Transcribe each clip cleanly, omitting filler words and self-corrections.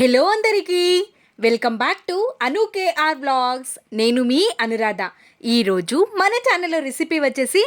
Hello అందరికీ welcome back to Anu KR blogs. నేను మీ అనురాధ. ఈరోజు మన ఛానల్లో రెసిపీ వచ్చేసి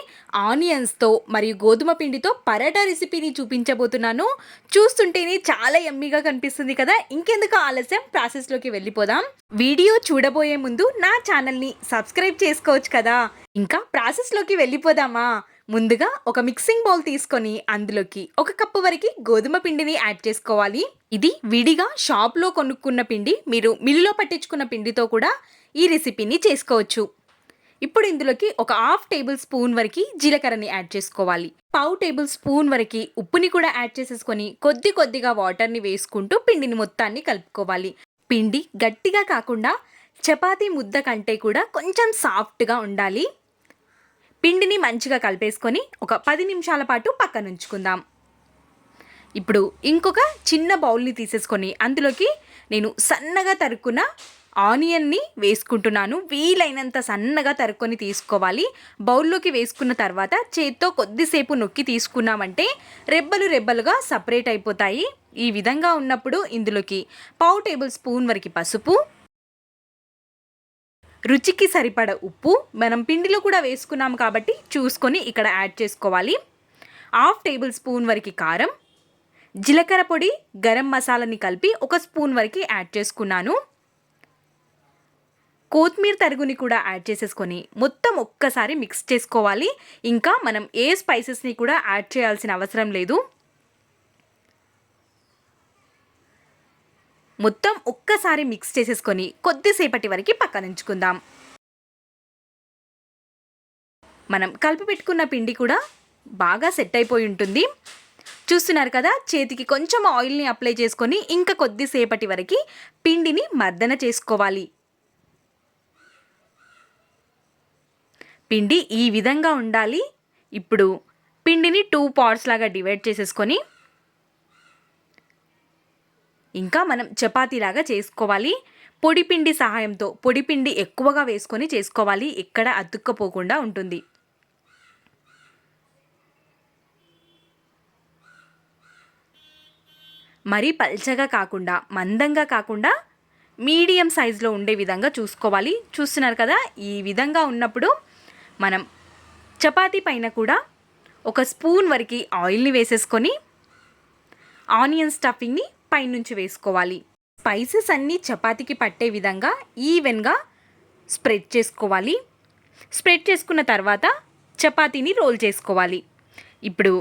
ఆనియన్స్తో మరియు గోధుమ పిండితో పరాటా రెసిపీని చూపించబోతున్నాను. చూస్తుంటేనే చాలా యమ్మీగా కనిపిస్తుంది కదా. ఇంకెందుకు ఆలస్యం, ప్రాసెస్లోకి వెళ్ళిపోదాం. వీడియో చూడబోయే ముందు నా ఛానల్ని సబ్స్క్రైబ్ చేసుకోవచ్చు కదా. ఇంకా ప్రాసెస్లోకి వెళ్ళిపోదామా. ముందుగా ఒక మిక్సింగ్ బౌల్ తీసుకొని అందులోకి 1 కప్పు వరకు గోధుమ పిండిని యాడ్ చేసుకోవాలి. ఇది విడిగా షాప్లో కొనుక్కున్న పిండి. మీరు మిల్లులో పట్టించుకున్న పిండితో కూడా ఈ రెసిపీని చేసుకోవచ్చు. ఇప్పుడు ఇందులోకి ఒక 1/2 టేబుల్ స్పూన్ వరకు జీలకర్రని యాడ్ చేసుకోవాలి. 1/2 టేబుల్ స్పూన్ వరకు ఉప్పుని కూడా యాడ్ చేసేసుకొని కొద్దిగా వాటర్ని వేసుకుంటూ పిండిని మొత్తాన్ని కలుపుకోవాలి. పిండి గట్టిగా కాకుండా చపాతీ ముద్ద కంటే కూడా కొంచెం సాఫ్ట్గా ఉండాలి. పిండిని మంచిగా కలిపేసుకొని ఒక 10 నిమిషాల పాటు పక్కన ఉంచుకుందాం. ఇప్పుడు ఇంకొక చిన్న బౌల్ని తీసేసుకొని అందులోకి నేను సన్నగా తరుక్కున్న ఆనియన్ని వేసుకుంటున్నాను. వీలైనంత సన్నగా తరుక్కొని తీసుకోవాలి. బౌల్లోకి వేసుకున్న తర్వాత చేత్తో కొద్దిసేపు నొక్కి తీసుకున్నామంటే రెబ్బలుగా సపరేట్ అయిపోతాయి. ఈ విధంగా ఉన్నప్పుడు ఇందులోకి 1/2 టేబుల్ స్పూన్ వరకు పసుపు, రుచికి సరిపడ ఉప్పు, మనం పిండిలో కూడా వేసుకున్నాం కాబట్టి చూసుకొని ఇక్కడ యాడ్ చేసుకోవాలి. 1/2 టేబుల్ స్పూన్ వరకు కారం, జీలకర్ర పొడి, గరం మసాలాని కలిపి 1 స్పూన్ వరకు యాడ్ చేసుకున్నాను. కొత్తిమీర తరుగుని కూడా యాడ్ చేసేసుకొని మొత్తం ఒక్కసారి మిక్స్ చేసుకోవాలి. ఇంకా మనం ఏ స్పైసెస్ని కూడా యాడ్ చేయాల్సిన అవసరం లేదు. మొత్తం ఒక్కసారి మిక్స్ చేసేసుకొని కొద్దిసేపటి వరకు పక్కన ఉంచుకుందాం. మనం కలిపి పెట్టుకున్న పిండి కూడా బాగా సెట్ అయిపోయి ఉంటుంది. చూస్తున్నారు కదా, చేతికి కొంచెం ఆయిల్ని అప్లై చేసుకొని ఇంకా కొద్దిసేపటి వరకు పిండిని మర్దన చేసుకోవాలి. పిండి ఈ విధంగా ఉండాలి. ఇప్పుడు పిండిని 2 పార్ట్స్ లాగా డివైడ్ చేసేసుకొని ఇంకా మనం చపాతీలాగా చేసుకోవాలి. పొడిపిండి సహాయంతో పొడిపిండి ఎక్కువగా వేసుకొని చేసుకోవాలి. ఎక్కడ అతుక్కపోకుండా ఉంటుంది. మరీ పల్చగా కాకుండా మందంగా కాకుండా మీడియం సైజులో ఉండే విధంగా చూసుకోవాలి. చూస్తున్నారు కదా, ఈ విధంగా ఉన్నప్పుడు మనం చపాతీ పైన కూడా 1 స్పూన్ వరకు ఆయిల్ని వేసేసుకొని ఆనియన్ స్టఫింగ్ని పైనుంచి వేసుకోవాలి. స్పైసెస్ అన్నీ చపాతీకి పట్టే విధంగా ఈవెన్గా స్ప్రెడ్ చేసుకోవాలి. స్ప్రెడ్ చేసుకున్న తర్వాత చపాతీని రోల్ చేసుకోవాలి. ఇప్పుడు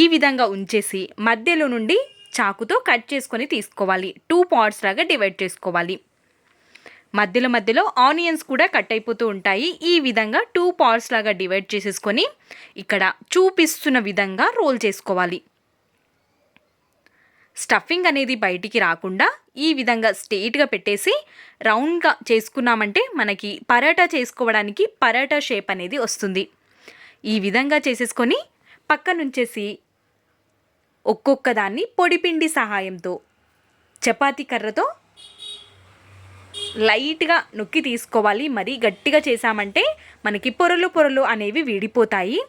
ఈ విధంగా ఉంచేసి మధ్యలో నుండి చాకుతో కట్ చేసుకొని తీసుకోవాలి. 2 పార్ట్స్ లాగా డివైడ్ చేసుకోవాలి. మధ్యలో ఆనియన్స్ కూడా కట్ అయిపోతూ ఉంటాయి. ఈ విధంగా 2 పార్ట్స్ లాగా డివైడ్ చేసేసుకొని ఇక్కడ చూపిస్తున్న విధంగా రోల్ చేసుకోవాలి. స్టఫింగ్ అనేది బయటికి రాకుండా ఈ విధంగా స్ట్రెయిట్గా పెట్టేసి రౌండ్గా చేసుకున్నామంటే మనకి పరాటా చేసుకోవడానికి పరాటా షేప్ అనేది వస్తుంది. ఈ విధంగా చేసేసుకొని పక్కనుంచేసి ఒక్కొక్క దాన్ని పొడిపిండి సహాయంతో చపాతీ కర్రతో లైట్గా నొక్కి తీసుకోవాలి. మరీ గట్టిగా చేసామంటే మనకి పొరలు అనేవి విడిపోతాయి.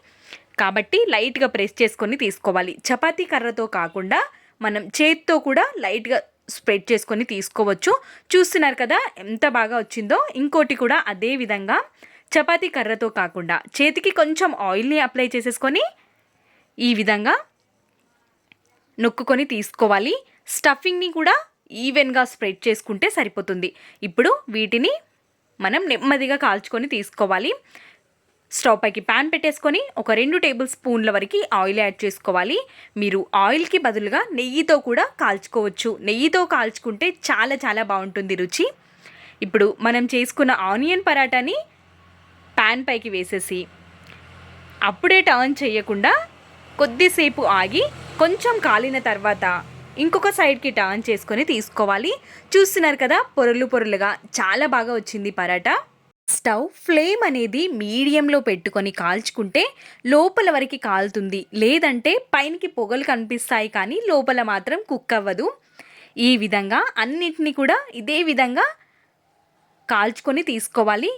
కాబట్టి లైట్గా ప్రెస్ చేసుకొని తీసుకోవాలి. చపాతీ కర్రతో కాకుండా మనం చేత్తో కూడా లైట్గా స్ప్రెడ్ చేసుకొని తీసుకోవచ్చు. చూస్తున్నారు కదా ఎంత బాగా వచ్చిందో. ఇంకోటి కూడా అదే విధంగా చపాతీ కర్రతో కాకుండా చేతికి కొంచెం ఆయిల్ని అప్లై చేసేసుకొని ఈ విధంగా నొక్కుకొని తీసుకోవాలి. స్టఫింగ్ని కూడా ఈవెన్గా స్ప్రెడ్ చేసుకుంటే సరిపోతుంది. ఇప్పుడు వీటిని మనం నెమ్మదిగా కాల్చుకొని తీసుకోవాలి. స్టవ్ పైకి ప్యాన్ పెట్టేసుకొని ఒక 2 టేబుల్ స్పూన్ల వరకు ఆయిల్ యాడ్ చేసుకోవాలి. మీరు ఆయిల్కి బదులుగా నెయ్యితో కూడా కాల్చుకోవచ్చు. నెయ్యితో కాల్చుకుంటే చాలా బాగుంటుంది రుచి. ఇప్పుడు మనం చేసుకున్న ఆనియన్ పరాటాని ప్యాన్ పైకి వేసేసి అప్పుడే టర్న్ చేయకుండా కొద్దిసేపు ఆగి కొంచెం కాలిన తర్వాత ఇంకొక సైడ్కి టర్న్ చేసుకొని తీసుకోవాలి. చూస్తున్నారు కదా, పొరలుగా చాలా బాగా వచ్చింది పరాటా. స్టవ్ ఫ్లేమ్ అనేది మీడియంలో పెట్టుకొని కాల్చుకుంటే లోపల వరకు కాలుతుంది. లేదంటే పైనకి పొగలు కనిపిస్తాయి కానీ లోపల మాత్రం కుక్ అవ్వదు. ఈ విధంగా అన్నిటినీ కూడా ఇదే విధంగా కాల్చుకొని తీసుకోవాలి.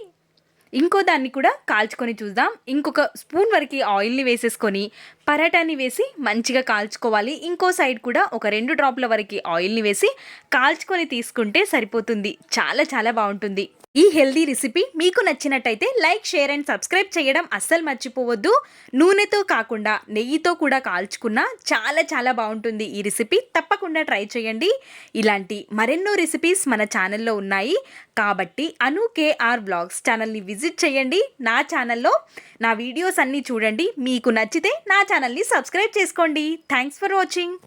ఇంకో దాన్ని కూడా కాల్చుకొని చూద్దాం. ఇంకొక స్పూన్ వరకు ఆయిల్‌ని వేసేసుకొని పరాటాని వేసి మంచిగా కాల్చుకోవాలి. ఇంకో సైడ్ కూడా ఒక 2 డ్రాప్‌ల వరకు ఆయిల్‌ని వేసి కాల్చుకొని తీసుకుంటే సరిపోతుంది. చాలా చాలా బావుంటుంది. ఈ హెల్తీ రెసిపీ మీకు నచ్చినట్టయితే లైక్, షేర్ అండ్ సబ్స్క్రైబ్ చేయడం అస్సలు మర్చిపోవద్దు. నూనెతో కాకుండా నెయ్యితో కూడా కాల్చుకున్న చాలా చాలా బావుంటుంది ఈ రెసిపీ. తప్పకుండా ట్రై చేయండి. ఇలాంటి మరెన్నో రెసిపీస్ మన ఛానల్‌లో ఉన్నాయి. కాబట్టి అను కేఆర్ వ్లాగ్స్ ఛానల్‌ని విజిట్ చేయండి. నా ఛానల్‌లో నా వీడియోస్ అన్నీ చూడండి. మీకు నచ్చితే నా ఛానల్‌ని సబ్స్క్రైబ్ చేసుకోండి. Thanks for watching.